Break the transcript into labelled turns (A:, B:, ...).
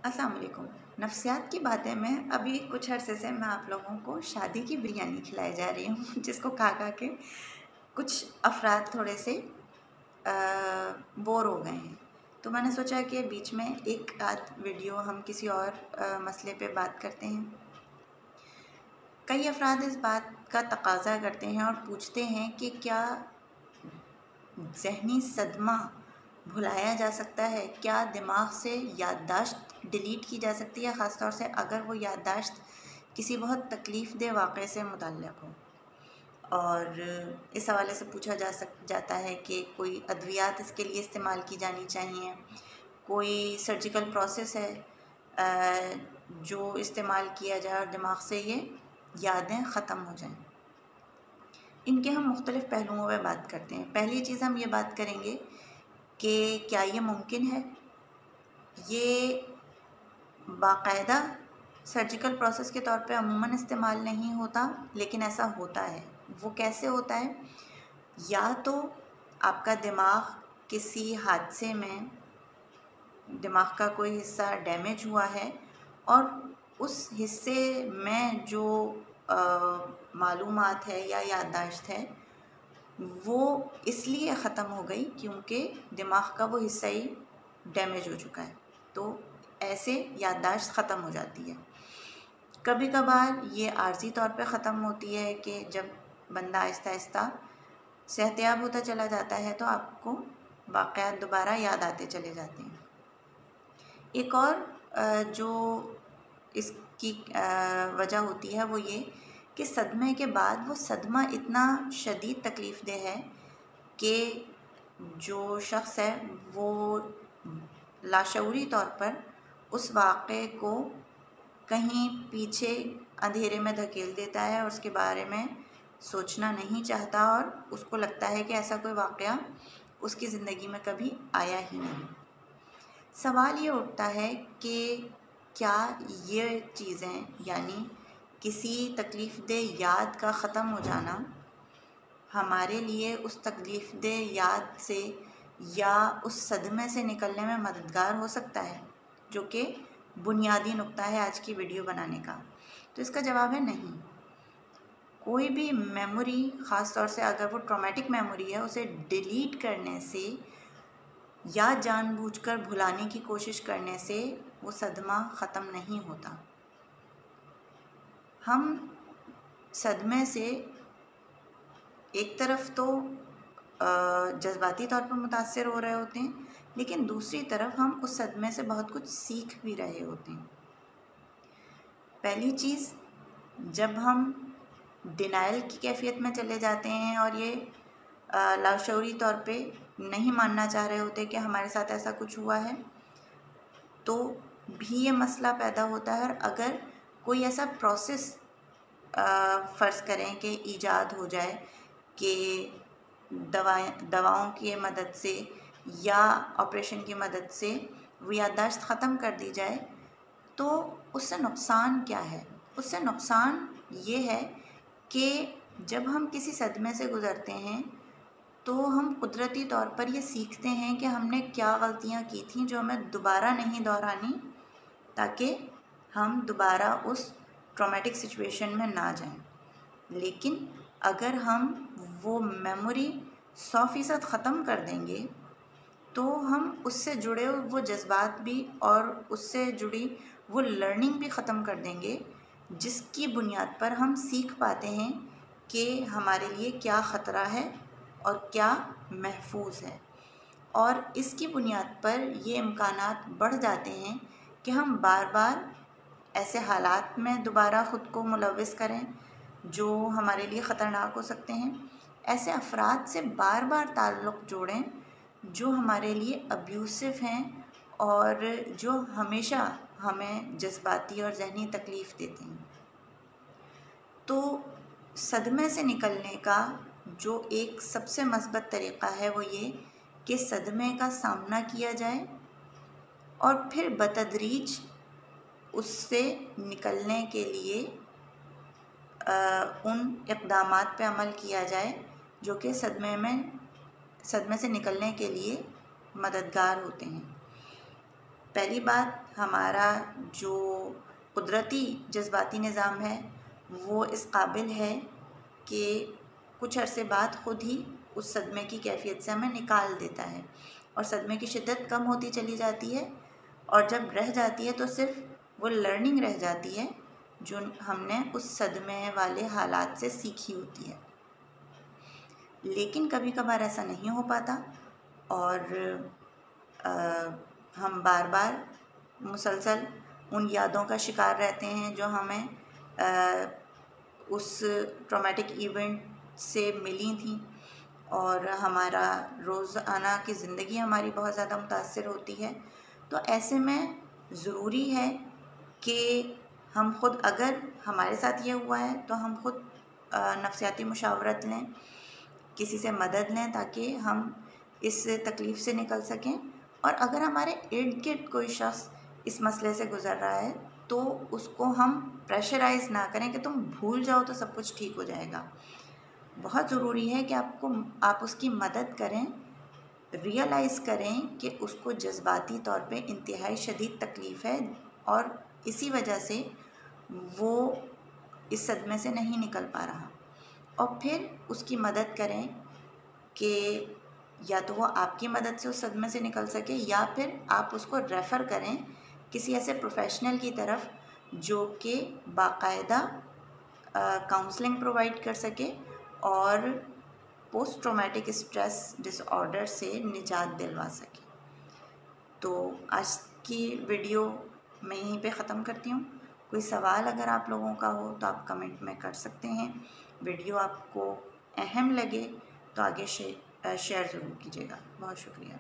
A: अस्सलाम वालेकुम। नफ्सियात की बातें में अभी कुछ अरसे से मैं आप लोगों को शादी की बिरयानी खिलाए जा रही हूँ जिसको खा के कुछ अफराद थोड़े से बोर हो गए हैं। तो मैंने सोचा कि बीच में एक आध वीडियो हम किसी और मसले पे बात करते हैं। कई अफराद इस बात का तकाज़ा करते हैं और पूछते हैं कि क्या ज़हनी सदमा भुलाया जा सकता है? क्या दिमाग से याददाश्त डिलीट की जा सकती है, ख़ास तौर से अगर वो याददाश्त किसी बहुत तकलीफ़देह वाक़े से मुतल्लिक़ हो? और इस हवाले से पूछा जाता है कि कोई अद्वियात इसके लिए इस्तेमाल की जानी चाहिए, कोई सर्जिकल प्रोसेस है जो इस्तेमाल किया जाए और दिमाग से ये यादें ख़त्म हो जाएं। इनके हम मुख्तलिफ़ पहलुओं में बात करते हैं। पहली चीज़ हम ये बात करेंगे कि क्या ये मुमकिन है? ये बाकायदा सर्जिकल प्रोसेस के तौर पे अमूमन इस्तेमाल नहीं होता, लेकिन ऐसा होता है। वो कैसे होता है? या तो आपका दिमाग किसी हादसे में दिमाग का कोई हिस्सा डैमेज हुआ है और उस हिस्से में जो मालूमात है या याददाश्त है वो इसलिए ख़त्म हो गई क्योंकि दिमाग का वो हिस्सा ही डैमेज हो चुका है, तो ऐसे याददाश्त ख़त्म हो जाती है। कभी कभार ये आर्जी तौर पे ख़त्म होती है कि जब बंदा आहिस्ता आहिस्ता सेहतियाब होता चला जाता है तो आपको वाक़यात दोबारा याद आते चले जाते हैं। एक और जो इसकी वजह होती है वो ये कि सदमे के बाद वो सदमा इतना शदीद तकलीफ़देह है कि जो शख्स है वो लाशऊरी तौर पर उस वाक़े को कहीं पीछे अंधेरे में धकेल देता है और उसके बारे में सोचना नहीं चाहता और उसको लगता है कि ऐसा कोई वाक़या उसकी ज़िंदगी में कभी आया ही नहीं। सवाल ये उठता है कि क्या ये चीज़ें यानी किसी तकलीफ़देह याद का ख़त्म हो जाना हमारे लिए उस तकलीफ़देह याद से या उस सदमे से निकलने में मददगार हो सकता है, जो कि बुनियादी नुक्ता है आज की वीडियो बनाने का। तो इसका जवाब है नहीं। कोई भी मेमोरी, ख़ास तौर से अगर वो ट्रॉमेटिक मेमोरी है, उसे डिलीट करने से या जानबूझकर भुलाने की कोशिश करने से वो सदमा ख़त्म नहीं होता। हम सदमे से एक तरफ तो जज्बाती तौर पर मुतासर हो रहे होते हैं, लेकिन दूसरी तरफ हम उस सदमे से बहुत कुछ सीख भी रहे होते हैं। पहली चीज़, जब हम डिनायल की कैफियत में चले जाते हैं और ये लाशऊरी तौर पे नहीं मानना चाह रहे होते कि हमारे साथ ऐसा कुछ हुआ है, तो भी ये मसला पैदा होता है। और अगर कोई ऐसा प्रोसेस फ़र्ज़ करें कि ईजाद हो जाए कि दवाओं की मदद से या ऑपरेशन की मदद से वो याददाश्त ख़त्म कर दी जाए, तो उससे नुकसान क्या है? उससे नुकसान ये है कि जब हम किसी सदमे से गुज़रते हैं तो हम कुदरती तौर पर ये सीखते हैं कि हमने क्या गलतियाँ की थी जो हमें दोबारा नहीं दोहरानी, ताकि हम दोबारा उस ट्रॉमेटिक सिचुएशन में ना जाएं। लेकिन अगर हम वो मेमोरी 100% ख़त्म कर देंगे तो हम उससे जुड़े वो जज्बात भी और उससे जुड़ी वो लर्निंग भी ख़त्म कर देंगे, जिसकी बुनियाद पर हम सीख पाते हैं कि हमारे लिए क्या ख़तरा है और क्या महफूज है। और इसकी बुनियाद पर ये इम्कानात बढ़ जाते हैं कि हम बार बार ऐसे हालात में दोबारा ख़ुद को मुलविस करें जो हमारे लिए ख़तरनाक हो सकते हैं। ऐसे अफराद से बार बार ताल्लुक़ जोड़ें जो हमारे लिए अब्यूसिव हैं और जो हमेशा हमें जज्बाती और ज़हनी तकलीफ़ देते हैं। तो सदमे से निकलने का जो एक सबसे मस्बत तरीक़ा है वो ये कि सदमे का सामना किया जाए और फिर बतदरीज उससे निकलने के लिए उन इक़दामात पे अमल किया जाए जो कि सदमे से निकलने के लिए मददगार होते हैं। पहली बात, हमारा जो कुदरती जज्बाती निज़ाम है वो इस काबिल है कि कुछ अरसे बाद ख़ुद ही उस सदमे की कैफियत से हमें निकाल देता है और सदमे की शिद्दत कम होती चली जाती है, और जब रह जाती है तो सिर्फ वो लर्निंग रह जाती है जो हमने उस सदमे वाले हालात से सीखी होती है। लेकिन कभी कभार ऐसा नहीं हो पाता और हम बार बार मुसलसल उन यादों का शिकार रहते हैं जो हमें उस ट्रॉमेटिक इवेंट से मिली थी, और हमारा रोज़ाना की ज़िंदगी हमारी बहुत ज़्यादा मुतासर होती है। तो ऐसे में ज़रूरी है कि हम ख़ुद, अगर हमारे साथ ये हुआ है तो हम ख़ुद नफ्सियाती मुशावरत लें, किसी से मदद लें ताकि हम इस तकलीफ़ से निकल सकें। और अगर हमारे इर्द गिर्द कोई शख्स इस मसले से गुज़र रहा है तो उसको हम प्रेशराइज़ ना करें कि तुम भूल जाओ तो सब कुछ ठीक हो जाएगा। बहुत ज़रूरी है कि आप उसकी मदद करें, रियलाइज़ करें कि उसको जज्बाती तौर पे इंतहाई शदीद तकलीफ़ है और इसी वजह से वो इस सदमे से नहीं निकल पा रहा, और फिर उसकी मदद करें कि या तो वो आपकी मदद से उस सदमे से निकल सके, या फिर आप उसको रेफ़र करें किसी ऐसे प्रोफेशनल की तरफ जो कि बाकायदा काउंसलिंग प्रोवाइड कर सके और पोस्ट ट्रॉमेटिक स्ट्रेस डिसऑर्डर से निजात दिलवा सके। तो आज की वीडियो मैं यहीं पे ख़त्म करती हूँ। कोई सवाल अगर आप लोगों का हो तो आप कमेंट में कर सकते हैं। वीडियो आपको अहम लगे तो आगे शेयर ज़रूर कीजिएगा। बहुत शुक्रिया।